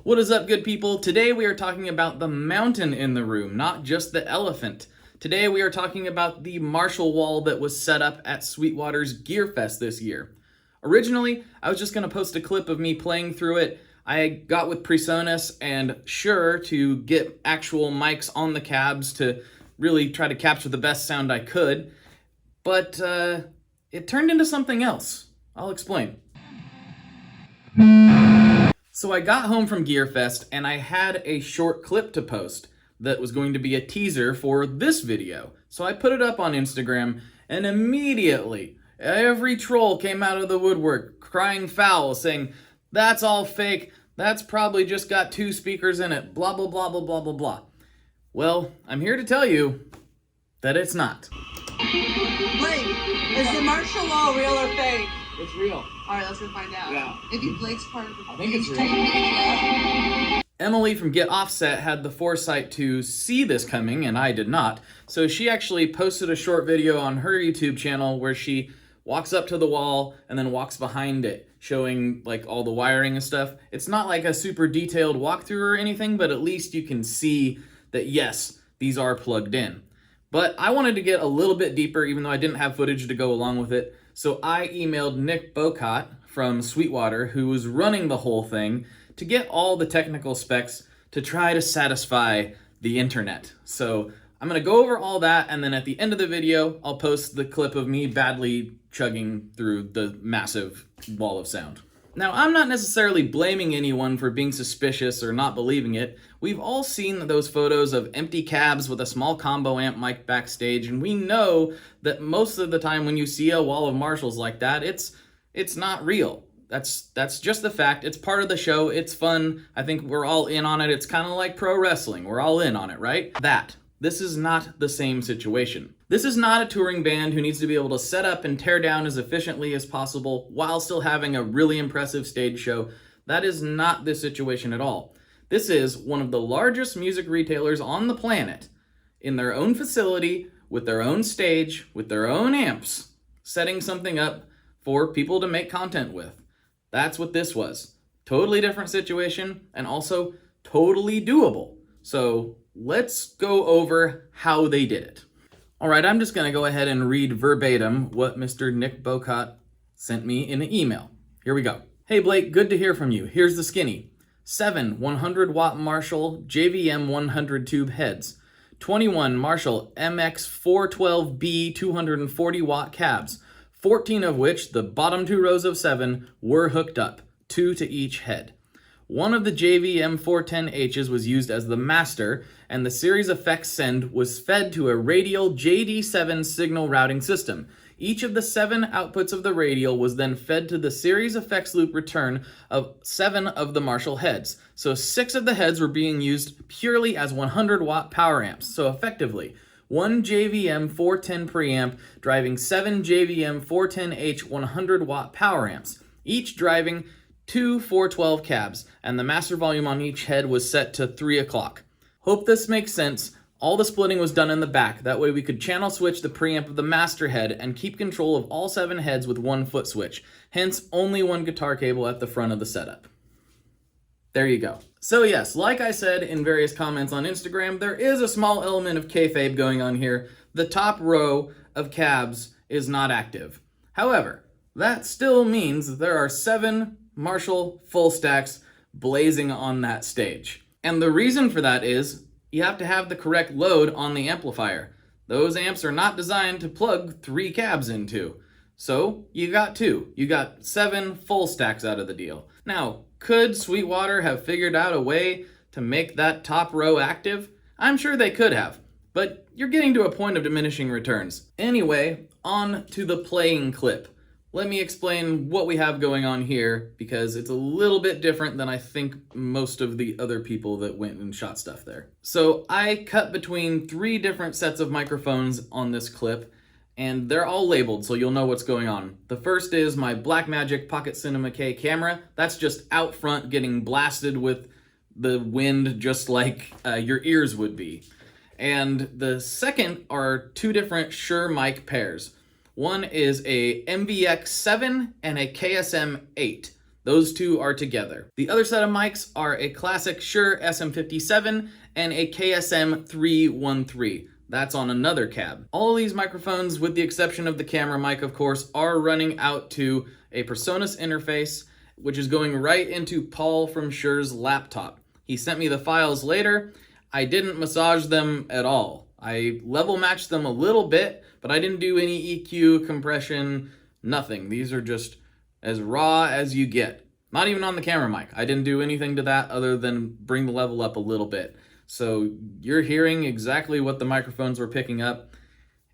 What is up, good people? Today we are talking about the mountain in the room, not just the elephant. Today we are talking about the Marshall wall that was set up at Sweetwater's Gear Fest this year. Originally, I was just going to post a clip of me playing through it. I got with PreSonus and Shure to get actual mics on the cabs to really try to capture the best sound I could, but it turned into something else. I'll explain. So I got home from Gear Fest and I had a short clip to post that was going to be a teaser for this video. So I put it up on Instagram and immediately every troll came out of the woodwork crying foul, saying, "That's all fake, that's probably just got two speakers in it, blah, blah, blah, blah, blah, blah, blah." Well, I'm here to tell you that it's not. Blake, is the Marshall wall real or fake? It's real. All right, let's go find out. Yeah. Maybe Blake's part of the I think it's real. real. Emily from Get Offset had the foresight to see this coming, and I did not. So she actually posted a short video on her YouTube channel where she walks up to the wall and then walks behind it, showing like all the wiring and stuff. It's not like a super detailed walkthrough or anything, but at least you can see that yes, these are plugged in. But I wanted to get a little bit deeper, even though I didn't have footage to go along with it. So I emailed Nick Bocott from Sweetwater, who was running the whole thing, to get all the technical specs to try to satisfy the internet. So I'm gonna go over all that, and then at the end of the video, I'll post the clip of me badly chugging through the massive wall of sound. Now, I'm not necessarily blaming anyone for being suspicious or not believing it. We've all seen those photos of empty cabs with a small combo amp mic backstage, and we know that most of the time when you see a wall of Marshalls like that, it's not real. That's just the fact. It's part of the show. It's fun. I think we're all in on it. It's kind of like pro wrestling. We're all in on it, right? This is not the same situation. This is not a touring band who needs to be able to set up and tear down as efficiently as possible while still having a really impressive stage show. That is not the situation at all. This is one of the largest music retailers on the planet, in their own facility, with their own stage, with their own amps, setting something up for people to make content with. That's what this was. Totally different situation, and also totally doable. So let's go over how they did it. All right, I'm just gonna go ahead and read verbatim what Mr. Nick Bocott sent me in an email. Here we go. "Hey Blake, good to hear from you. Here's the skinny. 7 100-watt Marshall JVM 100 tube heads. 21 Marshall MX412B 240-watt cabs, 14 of which, the bottom 2 rows of 7, were hooked up, 2 to each head. One of the JVM 410Hs was used as the master, and the series effects send was fed to a radial JD7 signal routing system. Each of the 7 outputs of the radial was then fed to the series effects loop return of 7 of the Marshall heads. So 6 of the heads were being used purely as 100-watt power amps. So effectively, one JVM 410 preamp driving 7 JVM 410H 100-watt power amps, each driving 2 412 cabs, and the master volume on each head was set to 3 o'clock. Hope this makes sense. All the splitting was done in the back. That way we could channel switch the preamp of the master head and keep control of all 7 heads with 1 foot switch. Hence, only 1 guitar cable at the front of the setup." There you go. So yes, like I said in various comments on Instagram, there is a small element of kayfabe going on here. The top row of cabs is not active. However, that still means that there are 7 Marshall full stacks blazing on that stage. And the reason for that is you have to have the correct load on the amplifier. Those amps are not designed to plug 3 cabs into. So you got 2. You got 7 full stacks out of the deal. Now, could Sweetwater have figured out a way to make that top row active? I'm sure they could have, but you're getting to a point of diminishing returns. Anyway, on to the playing clip. Let me explain what we have going on here, because it's a little bit different than I think most of the other people that went and shot stuff there. So I cut between 3 different sets of microphones on this clip, and they're all labeled so you'll know what's going on. The first is my Blackmagic Pocket Cinema K camera. That's just out front getting blasted with the wind just like your ears would be. And the second are 2 different Shure mic pairs. One is a MVX7 and a KSM8. Those two are together. The other set of mics are a classic Shure SM57 and a KSM 313. That's on another cab. All of these microphones, with the exception of the camera mic, of course, are running out to a PreSonus interface, which is going right into Paul from Shure's laptop. He sent me the files later. I didn't massage them at all. I level matched them a little bit, but I didn't do any EQ, compression, nothing. These are just as raw as you get. Not even on the camera mic. I didn't do anything to that other than bring the level up a little bit. So you're hearing exactly what the microphones were picking up.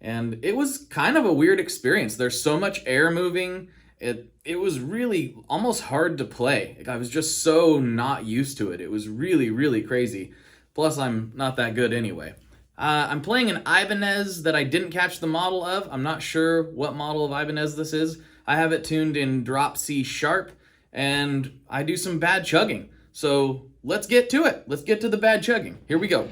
And it was kind of a weird experience. There's so much air moving. It was really almost hard to play. I was just so not used to it. It was really, really crazy. Plus, I'm not that good anyway. I'm playing an Ibanez that I didn't catch the model of. I'm not sure what model of Ibanez this is. I have it tuned in drop C sharp, and I do some bad chugging. So let's get to it. Let's get to the bad chugging. Here we go.